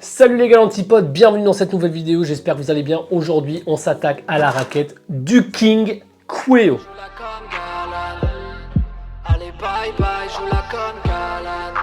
Salut les gars antipodes, bienvenue dans cette nouvelle vidéo, j'espère que vous allez bien. Aujourd'hui on s'attaque à la raquette du King Queo. Allez bye bye, joue-la comme Galan.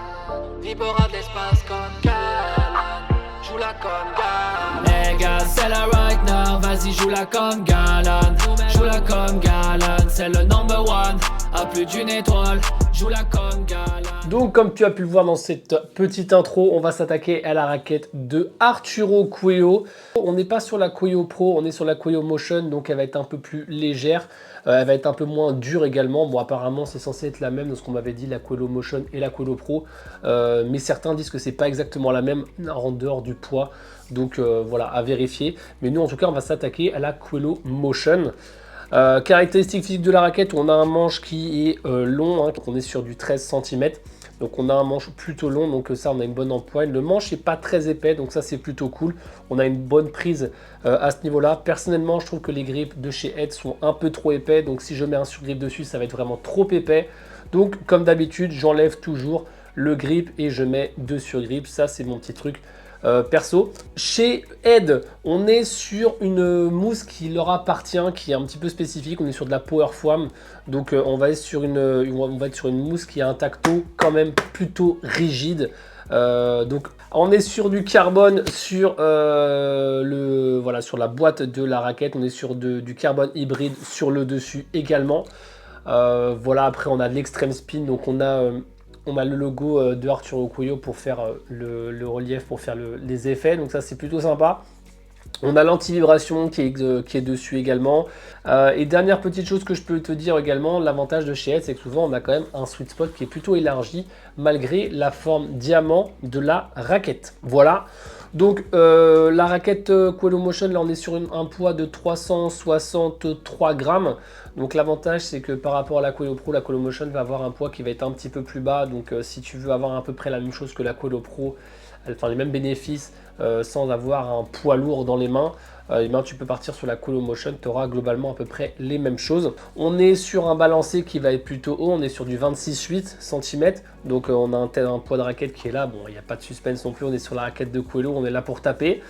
Vibora de l'espace comme Galan. Joue-la comme Galan. Les gars, c'est la right now, vas-y joue-la comme Galan. Joue-la comme Galan, c'est le number one. À plus d'une étoile, joue-la comme Galan. Donc comme tu as pu le voir dans cette petite intro, on va s'attaquer à la raquette de Arturo Queo. On n'est pas sur la Queo Pro, on est sur la Queo Motion, donc elle va être un peu plus légère. Elle va être un peu moins dure également. Bon, apparemment, c'est censé être la même de ce qu'on m'avait dit, la Quelo Motion et la Quelo Pro. Mais certains disent que c'est pas exactement la même en dehors du poids. Donc voilà, à vérifier. Mais nous, en tout cas, on va s'attaquer à la Quelo Motion. Caractéristiques physiques de la raquette, on a un manche qui est long, hein, on est sur du 13 cm. Donc on a un manche plutôt long, donc ça on a une bonne empoigne. Le manche n'est pas très épais, donc ça c'est plutôt cool. On a une bonne prise à ce niveau-là. Personnellement, je trouve que les grips de chez Head sont un peu trop épais. Donc si je mets un surgrip dessus, ça va être vraiment trop épais. Donc comme d'habitude, j'enlève toujours le grip et je mets deux surgrips. Ça c'est mon petit truc perso. Chez Head, on est sur une mousse qui leur appartient, qui est un petit peu spécifique. On est sur de la Power Foam, donc on va être sur une mousse qui a un tacto quand même plutôt rigide. Donc on est sur du carbone sur sur la boîte de la raquette. On est sur du carbone hybride sur le dessus également. Voilà, après on a de l'extreme spin, donc on a le logo de Arturo Queo pour faire le relief, pour faire les effets, donc ça c'est plutôt sympa. On a l'anti-vibration qui est dessus également. Et dernière petite chose que je peux te dire également, l'avantage de chez Head, c'est que souvent on a quand même un sweet spot qui est plutôt élargi malgré la forme diamant de la raquette. Voilà. Donc la raquette Quelo Motion, là on est sur un poids de 363 grammes. Donc l'avantage c'est que par rapport à la Quelo Pro, la Quelo Motion va avoir un poids qui va être un petit peu plus bas. Donc si tu veux avoir à peu près la même chose que la Quelo Pro, enfin les mêmes bénéfices sans avoir un poids lourd dans les mains, tu peux partir sur la Quelo Motion, tu auras globalement à peu près les mêmes choses. On est sur un balancé qui va être plutôt haut, on est sur du 26,8 cm, donc on a un poids de raquette qui est là. Bon, il n'y a pas de suspense non plus, on est sur la raquette de Quelo, on est là pour taper.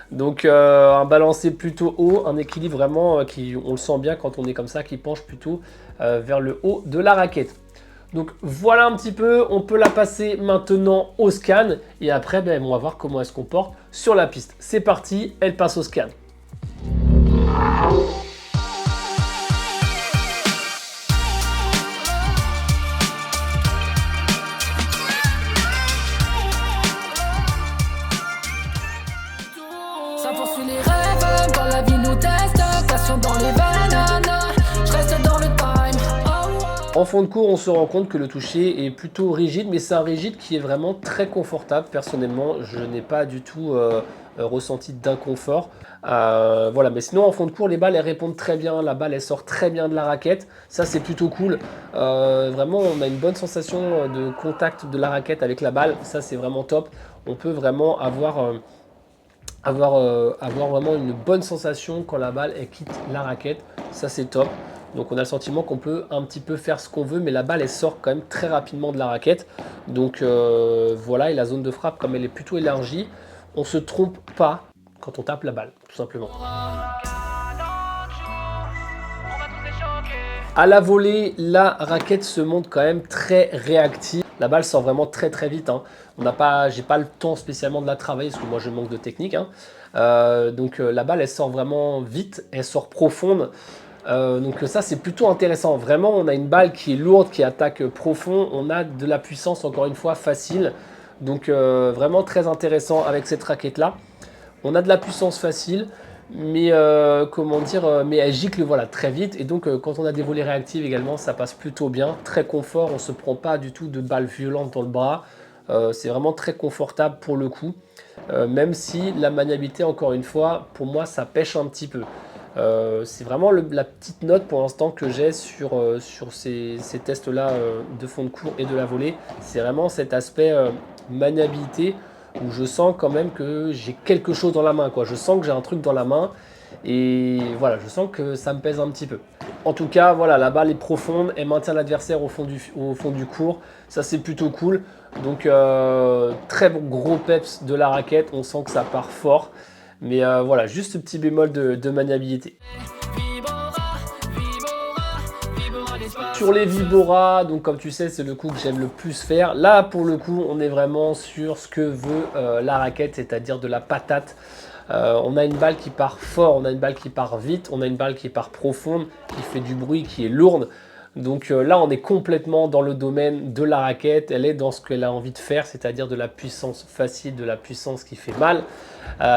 Donc un balancé plutôt haut, un équilibre vraiment on le sent bien quand on est comme ça, qui penche plutôt vers le haut de la raquette. Donc voilà un petit peu, on peut la passer maintenant au scan et après on va voir comment elle se comporte sur la piste. C'est parti, elle passe au scan. Ça poursuit les rêves, quand la vie nous teste, passion dans les veines, je reste dans le time. En fond de cours, on se rend compte que le toucher est plutôt rigide, mais c'est un rigide qui est vraiment très confortable. Personnellement, je n'ai pas du tout ressenti d'inconfort. Voilà, mais sinon en fond de cours, les balles elles répondent très bien, la balle elle sort très bien de la raquette. Ça c'est plutôt cool. Vraiment, on a une bonne sensation de contact de la raquette avec la balle. Ça c'est vraiment top. On peut vraiment avoir vraiment une bonne sensation quand la balle elle quitte la raquette. Ça c'est top. Donc on a le sentiment qu'on peut un petit peu faire ce qu'on veut, mais la balle elle sort quand même très rapidement de la raquette. Donc voilà, et la zone de frappe, comme elle est plutôt élargie, on se trompe pas quand on tape la balle, tout simplement. À la volée, la raquette se montre quand même très réactive. La balle sort vraiment très très vite, hein. J'ai pas le temps spécialement de la travailler parce que moi je manque de technique, hein. Donc la balle elle sort vraiment vite, elle sort profonde. Donc ça c'est plutôt intéressant. Vraiment on a une balle qui est lourde, qui attaque profond. On a de la puissance encore une fois facile. Donc vraiment très intéressant avec cette raquette là. On a de la puissance facile, mais mais elle gicle voilà, très vite. Et donc quand on a des volées réactives également, ça passe plutôt bien. Très confort, on ne se prend pas du tout de balles violentes dans le bras. C'est vraiment très confortable pour le coup. Même si la maniabilité, encore une fois, pour moi ça pêche un petit peu. C'est vraiment la petite note pour l'instant que j'ai sur ces tests-là de fond de cours et de la volée. C'est vraiment cet aspect maniabilité où je sens quand même que j'ai quelque chose dans la main, quoi. Je sens que j'ai un truc dans la main et voilà, je sens que ça me pèse un petit peu. En tout cas, voilà, la balle est profonde, elle maintient l'adversaire au fond du court. Ça, c'est plutôt cool. Donc très bon gros peps de la raquette, on sent que ça part fort. Mais voilà, juste ce petit bémol de maniabilité. Sur les Vibora, donc comme tu sais, c'est le coup que j'aime le plus faire. Là, pour le coup, on est vraiment sur ce que veut la raquette, c'est-à-dire de la patate. On a une balle qui part fort, on a une balle qui part vite, on a une balle qui part profonde, qui fait du bruit, qui est lourde. Donc là, on est complètement dans le domaine de la raquette. Elle est dans ce qu'elle a envie de faire, c'est-à-dire de la puissance facile, de la puissance qui fait mal.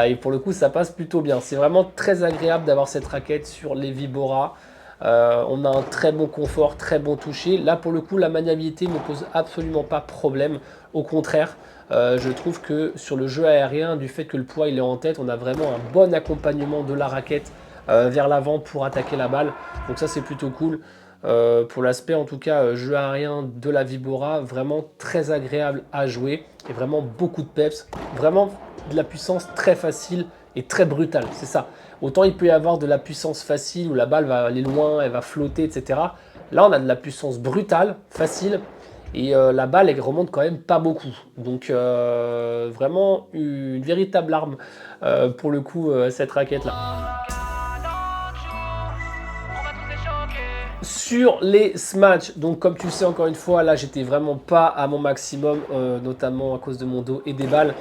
Et pour le coup, ça passe plutôt bien. C'est vraiment très agréable d'avoir cette raquette sur les Vibora. On a un très bon confort, très bon toucher. Là, pour le coup, la maniabilité ne pose absolument pas problème. Au contraire, je trouve que sur le jeu aérien, du fait que le poids il est en tête, on a vraiment un bon accompagnement de la raquette vers l'avant pour attaquer la balle. Donc ça, c'est plutôt cool. Pour l'aspect en tout cas jeu aérien de la Vibora, vraiment très agréable à jouer et vraiment beaucoup de peps, vraiment de la puissance très facile et très brutale, c'est ça. Autant il peut y avoir de la puissance facile où la balle va aller loin, elle va flotter, etc. Là on a de la puissance brutale, facile, et la balle elle remonte quand même pas beaucoup. Donc vraiment une véritable arme pour le coup cette raquette là. Sur les smash, donc comme tu le sais encore une fois, là j'étais vraiment pas à mon maximum, notamment à cause de mon dos et des balles.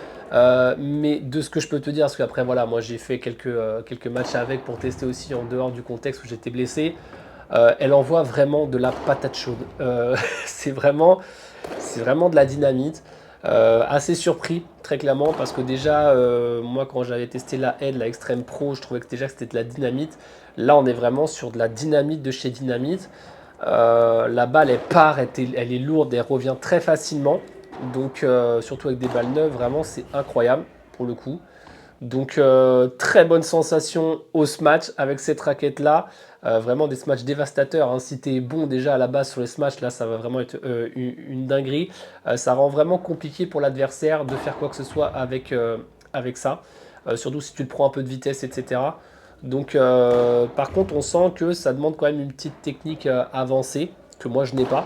Mais de ce que je peux te dire, parce qu'après voilà, moi j'ai fait quelques matchs avec pour tester aussi en dehors du contexte où j'étais blessé. Elle envoie vraiment de la patate chaude. C'est vraiment de la dynamite. Assez surpris, très clairement, parce que déjà, moi quand j'avais testé la Head, la Extreme Pro, je trouvais que déjà c'était de la dynamite. Là, on est vraiment sur de la dynamite de chez Dynamite. La balle, elle part, elle est lourde, elle revient très facilement. Donc, surtout avec des balles neuves, vraiment, c'est incroyable pour le coup. Donc, très bonne sensation au smash avec cette raquette-là. Vraiment des smash dévastateurs. Hein. Si tu es bon déjà à la base sur les smash, là, ça va vraiment être une dinguerie. Ça rend vraiment compliqué pour l'adversaire de faire quoi que ce soit avec ça. Surtout si tu te prends un peu de vitesse, etc. Donc, par contre, on sent que ça demande quand même une petite technique avancée que moi, je n'ai pas.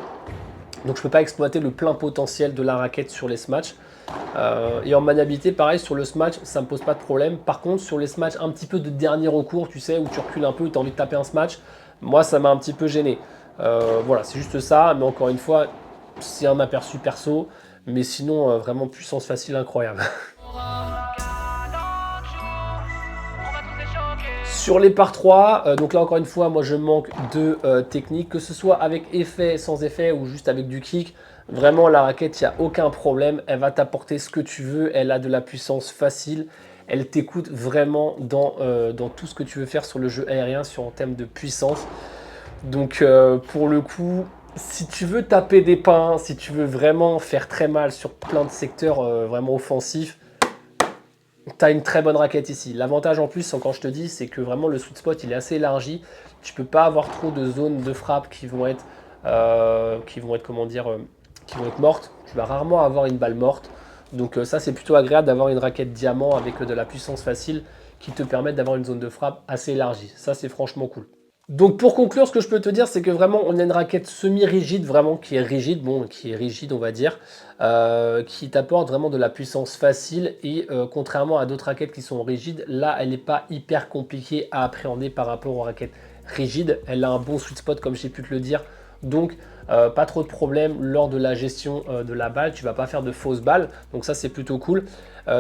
Donc, je ne peux pas exploiter le plein potentiel de la raquette sur les smash. Et en maniabilité, pareil, sur le smash, ça ne me pose pas de problème. Par contre, sur les smash un petit peu de dernier recours, tu sais, où tu recules un peu, tu as envie de taper un smash, moi, ça m'a un petit peu gêné. Voilà, c'est juste ça. Mais encore une fois, c'est un aperçu perso. Mais sinon, vraiment puissance facile incroyable. Sur les par 3, donc là encore une fois, moi je manque de technique, que ce soit avec effet, sans effet ou juste avec du kick. Vraiment la raquette, il n'y a aucun problème, elle va t'apporter ce que tu veux, elle a de la puissance facile, elle t'écoute vraiment dans tout ce que tu veux faire sur le jeu aérien, en termes de puissance. Donc pour le coup, si tu veux taper des pains, si tu veux vraiment faire très mal sur plein de secteurs vraiment offensifs, tu as une très bonne raquette ici. L'avantage en plus, quand je te dis, c'est que vraiment le sweet spot il est assez élargi. Tu peux pas avoir trop de zones de frappe qui vont être mortes. Tu vas rarement avoir une balle morte. Donc ça c'est plutôt agréable d'avoir une raquette diamant avec de la puissance facile qui te permettent d'avoir une zone de frappe assez élargie. Ça c'est franchement cool. Donc pour conclure, ce que je peux te dire, c'est que vraiment on a une raquette semi-rigide, vraiment qui est rigide, on va dire, qui t'apporte vraiment de la puissance facile et contrairement à d'autres raquettes qui sont rigides, là elle n'est pas hyper compliquée à appréhender par rapport aux raquettes rigides. Elle a un bon sweet spot comme j'ai pu te le dire, donc pas trop de problème lors de la gestion de la balle, tu vas pas faire de fausses balles, donc ça c'est plutôt cool.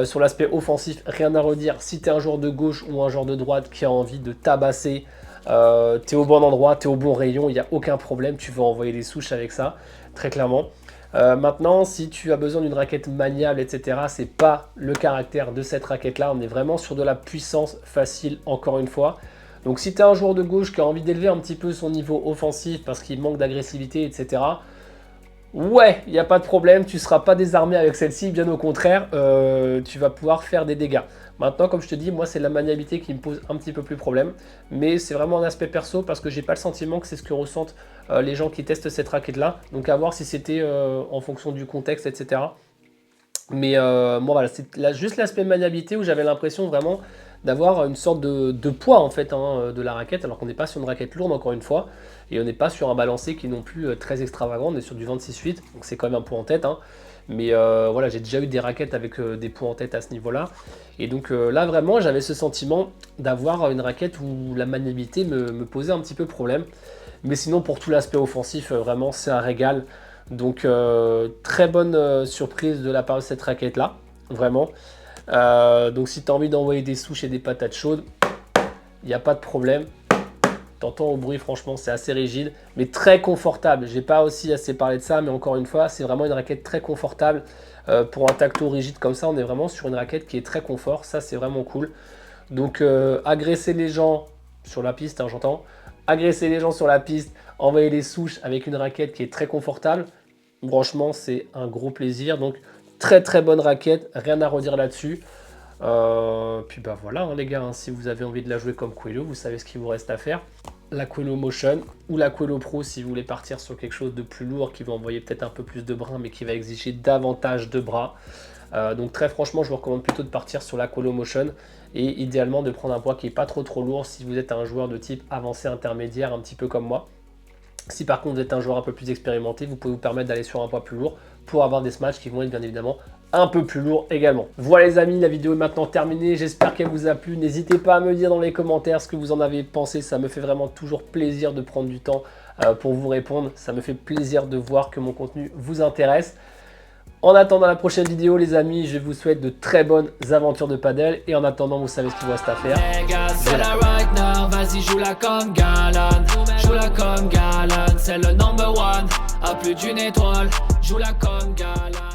Sur l'aspect offensif, rien à redire, si tu es un joueur de gauche ou un joueur de droite qui a envie de tabasser, tu es au bon endroit, tu es au bon rayon, il n'y a aucun problème, tu veux envoyer des souches avec ça, très clairement. Maintenant, si tu as besoin d'une raquette maniable, etc., c'est pas le caractère de cette raquette-là, on est vraiment sur de la puissance facile, encore une fois. Donc si tu es un joueur de gauche qui a envie d'élever un petit peu son niveau offensif parce qu'il manque d'agressivité, etc., ouais, il n'y a pas de problème, tu ne seras pas désarmé avec celle-ci, bien au contraire, tu vas pouvoir faire des dégâts. Maintenant, comme je te dis, moi c'est la maniabilité qui me pose un petit peu plus problème, mais c'est vraiment un aspect perso parce que j'ai pas le sentiment que c'est ce que ressentent les gens qui testent cette raquette-là. Donc à voir si c'était en fonction du contexte, etc. Mais moi voilà, c'est juste l'aspect maniabilité où j'avais l'impression vraiment d'avoir une sorte de poids en fait de la raquette, alors qu'on n'est pas sur une raquette lourde encore une fois, et on n'est pas sur un balancé qui est non plus très extravagant, on est sur du 26-8, donc c'est quand même un poids en tête. Mais voilà, j'ai déjà eu des raquettes avec des points en tête à ce niveau-là. Et donc là, vraiment, j'avais ce sentiment d'avoir une raquette où la maniabilité me posait un petit peu problème. Mais sinon, pour tout l'aspect offensif, vraiment, c'est un régal. Donc, très bonne surprise de la part de cette raquette-là, vraiment. Donc, si tu as envie d'envoyer des souches et des patates chaudes, il n'y a pas de problème. T'entends au bruit, franchement, c'est assez rigide, mais très confortable. J'ai pas aussi assez parlé de ça, mais encore une fois, c'est vraiment une raquette très confortable. Pour un tacto rigide comme ça, on est vraiment sur une raquette qui est très confort. Ça, c'est vraiment cool. Donc, agresser les gens sur la piste, hein, j'entends. Agresser les gens sur la piste, envoyer les souches avec une raquette qui est très confortable. Franchement, c'est un gros plaisir. Donc, très très bonne raquette, rien à redire là-dessus. Puis bah voilà hein, les gars, hein, si vous avez envie de la jouer comme Queleo, vous savez ce qu'il vous reste à faire. La Queleo Motion ou la Queleo Pro si vous voulez partir sur quelque chose de plus lourd qui va envoyer peut-être un peu plus de bras mais qui va exiger davantage de bras. Donc très franchement je vous recommande plutôt de partir sur la Queleo Motion et idéalement de prendre un poids qui n'est pas trop lourd si vous êtes un joueur de type avancé intermédiaire un petit peu comme moi. Si par contre vous êtes un joueur un peu plus expérimenté, vous pouvez vous permettre d'aller sur un poids plus lourd pour avoir des smash qui vont être bien évidemment un peu plus lourd également. Voilà les amis, la vidéo est maintenant terminée, j'espère qu'elle vous a plu. N'hésitez pas à me dire dans les commentaires ce que vous en avez pensé, ça me fait vraiment toujours plaisir de prendre du temps pour vous répondre. Ça me fait plaisir de voir que mon contenu vous intéresse. En attendant la prochaine vidéo les amis, je vous souhaite de très bonnes aventures de padel et en attendant vous savez ce qu'il vous reste à faire. Vas-y joue-la comme Galan, joue-la comme Galan, c'est le number one, à plus d'une étoile, joue-la comme Galan.